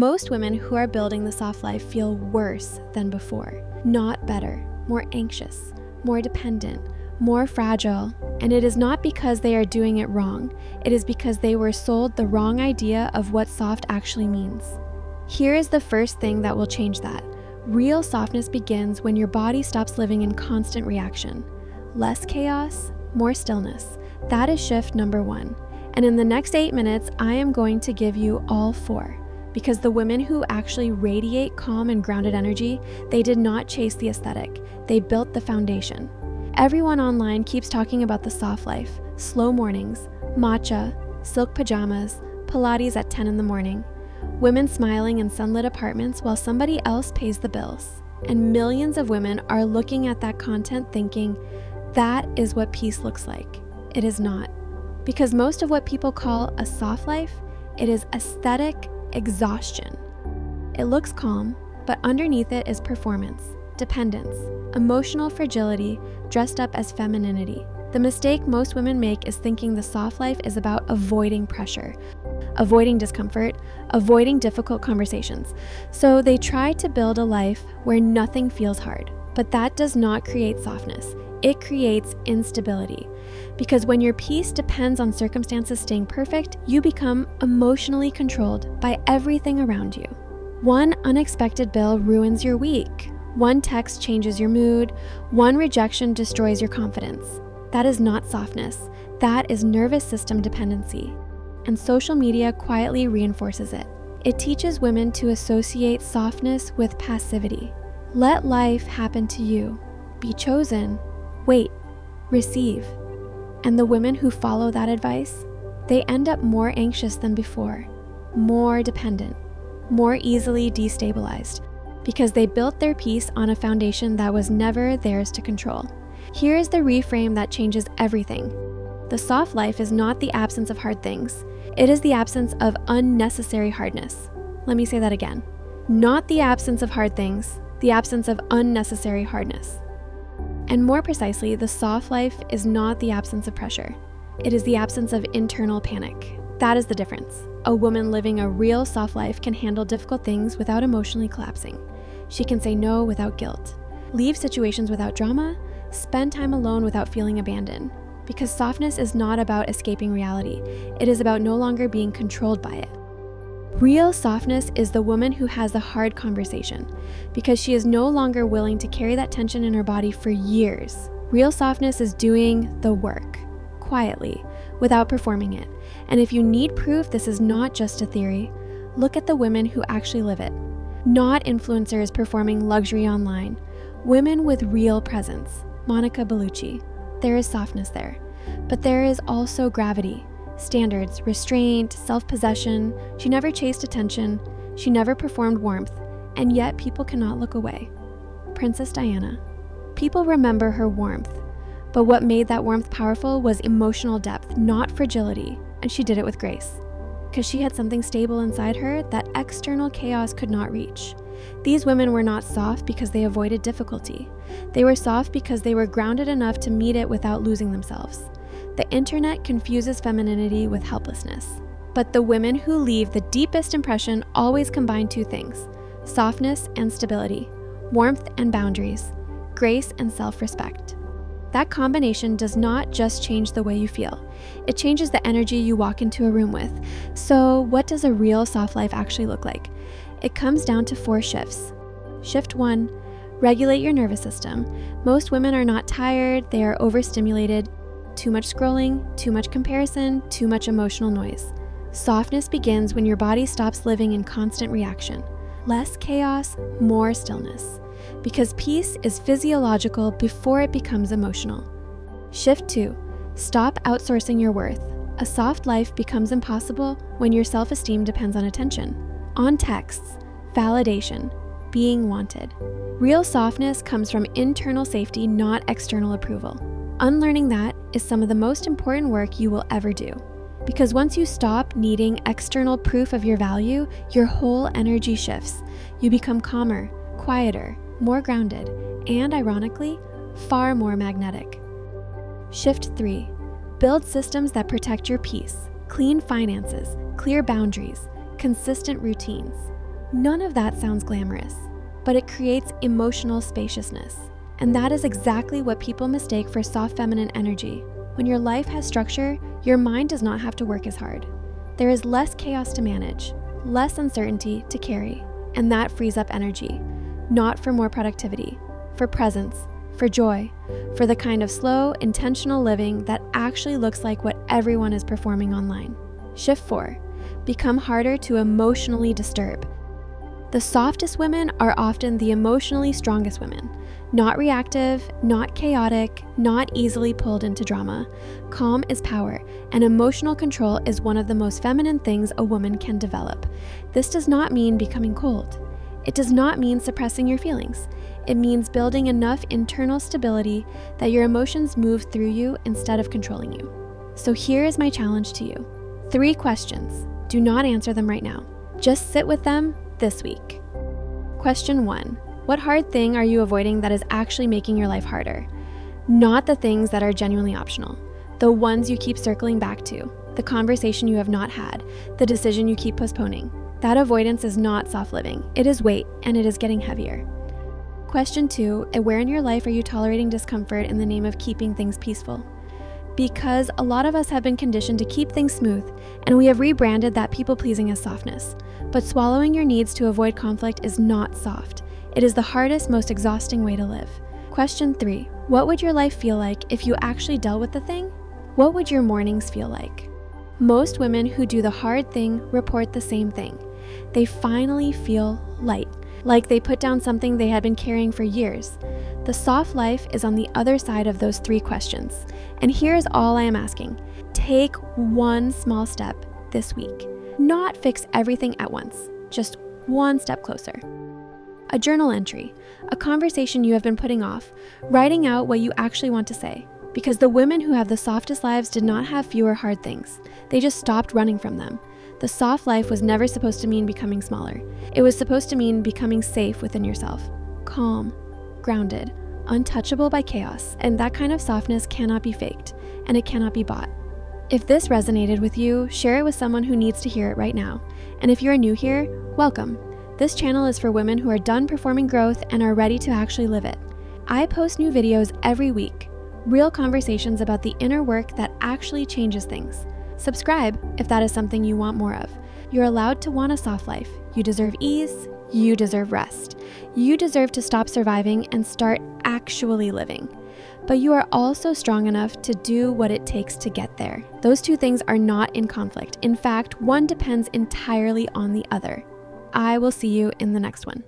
Most women who are building the soft life feel worse than before, not better, more anxious, more dependent, more fragile. And it is not because they are doing it wrong. It is because they were sold the wrong idea of what soft actually means. Here is the first thing that will change that. Real softness begins when your body stops living in constant reaction. Less chaos, more stillness. That is shift number 1. And in the next 8 minutes, I am going to give you all 4. Because the women who actually radiate calm and grounded energy, they did not chase the aesthetic. They built the foundation. Everyone online keeps talking about the soft life, slow mornings, matcha, silk pajamas, Pilates at 10 in the morning, women smiling in sunlit apartments while somebody else pays the bills. And millions of women are looking at that content thinking, that is what peace looks like. It is not. Because most of what people call a soft life, it is aesthetic exhaustion. It looks calm, but underneath it is performance, dependence, emotional fragility dressed up as femininity. The mistake most women make is thinking the soft life is about avoiding pressure, avoiding discomfort, avoiding difficult conversations. So they try to build a life where nothing feels hard. But that does not create softness. It creates instability. Because when your peace depends on circumstances staying perfect, you become emotionally controlled by everything around you. One unexpected bill ruins your week. One text changes your mood. One rejection destroys your confidence. That is not softness. That is nervous system dependency. And social media quietly reinforces it. It teaches women to associate softness with passivity. Let life happen to you. Be chosen. Wait. Receive. And the women who follow that advice, they end up more anxious than before, more dependent, more easily destabilized, because they built their peace on a foundation that was never theirs to control. Here is the reframe that changes everything. The soft life is not the absence of hard things. It is the absence of unnecessary hardness. Let me say that again. Not the absence of hard things, the absence of unnecessary hardness. And more precisely, the soft life is not the absence of pressure. It is the absence of internal panic. That is the difference. A woman living a real soft life can handle difficult things without emotionally collapsing. She can say no without guilt, leave situations without drama, spend time alone without feeling abandoned. Because softness is not about escaping reality. It is about no longer being controlled by it. Real softness is the woman who has a hard conversation because she is no longer willing to carry that tension in her body for years. Real softness is doing the work, quietly, without performing it. And if you need proof this is not just a theory, look at the women who actually live it. Not influencers performing luxury online. Women with real presence. Monica Bellucci. There is softness there. But there is also gravity. Standards, restraint, self-possession. She never chased attention. She never performed warmth. And yet people cannot look away. Princess Diana. People remember her warmth. But what made that warmth powerful was emotional depth, not fragility. And she did it with grace. Because she had something stable inside her that external chaos could not reach. These women were not soft because they avoided difficulty. They were soft because they were grounded enough to meet it without losing themselves. The internet confuses femininity with helplessness. But the women who leave the deepest impression always combine two things: softness and stability, warmth and boundaries, grace and self-respect. That combination does not just change the way you feel. It changes the energy you walk into a room with. So what does a real soft life actually look like? It comes down to 4 shifts. Shift 1, regulate your nervous system. Most women are not tired, they are overstimulated. Too much scrolling, too much comparison, too much emotional noise. Softness begins when your body stops living in constant reaction. Less chaos, more stillness. Because peace is physiological before it becomes emotional. Shift 2, stop outsourcing your worth. A soft life becomes impossible when your self-esteem depends on attention, on texts, validation, being wanted. Real softness comes from internal safety, not external approval. Unlearning that is some of the most important work you will ever do. Because once you stop needing external proof of your value, your whole energy shifts. You become calmer, quieter, more grounded, and ironically, far more magnetic. Shift 3, build systems that protect your peace, clean finances, clear boundaries, consistent routines. None of that sounds glamorous, but it creates emotional spaciousness. And that is exactly what people mistake for soft feminine energy. When your life has structure, your mind does not have to work as hard. There is less chaos to manage, less uncertainty to carry, and that frees up energy, not for more productivity, for presence, for joy, for the kind of slow, intentional living that actually looks like what everyone is performing online. Shift 4. Become harder to emotionally disturb. The softest women are often the emotionally strongest women. Not reactive, not chaotic, not easily pulled into drama. Calm is power, and emotional control is one of the most feminine things a woman can develop. This does not mean becoming cold. It does not mean suppressing your feelings. It means building enough internal stability that your emotions move through you instead of controlling you. So here is my challenge to you. 3 questions. Do not answer them right now. Just sit with them this week. Question 1. What hard thing are you avoiding that is actually making your life harder? Not the things that are genuinely optional. The ones you keep circling back to. The conversation you have not had. The decision you keep postponing. That avoidance is not soft living. It is weight, and it is getting heavier. Question 2. Where in your life are you tolerating discomfort in the name of keeping things peaceful? Because a lot of us have been conditioned to keep things smooth, and we have rebranded that people-pleasing as softness. But swallowing your needs to avoid conflict is not soft. It is the hardest, most exhausting way to live. Question 3. What would your life feel like if you actually dealt with the thing? What would your mornings feel like? Most women who do the hard thing report the same thing. They finally feel light, like they put down something they had been carrying for years. The soft life is on the other side of those 3 questions. And here's all I am asking. Take one small step this week. Not fix everything at once, just one step closer. A journal entry, a conversation you have been putting off, writing out what you actually want to say. Because the women who have the softest lives did not have fewer hard things. They just stopped running from them. The soft life was never supposed to mean becoming smaller. It was supposed to mean becoming safe within yourself. Calm, grounded, untouchable by chaos, and that kind of softness cannot be faked, and it cannot be bought. If this resonated with you, share it with someone who needs to hear it right now. And if you're new here, welcome. This channel is for women who are done performing growth and are ready to actually live it. I post new videos every week, real conversations about the inner work that actually changes things. Subscribe if that is something you want more of. You're allowed to want a soft life. You deserve ease. You deserve rest. You deserve to stop surviving and start actually living. But you are also strong enough to do what it takes to get there. Those 2 things are not in conflict. In fact, one depends entirely on the other. I will see you in the next one.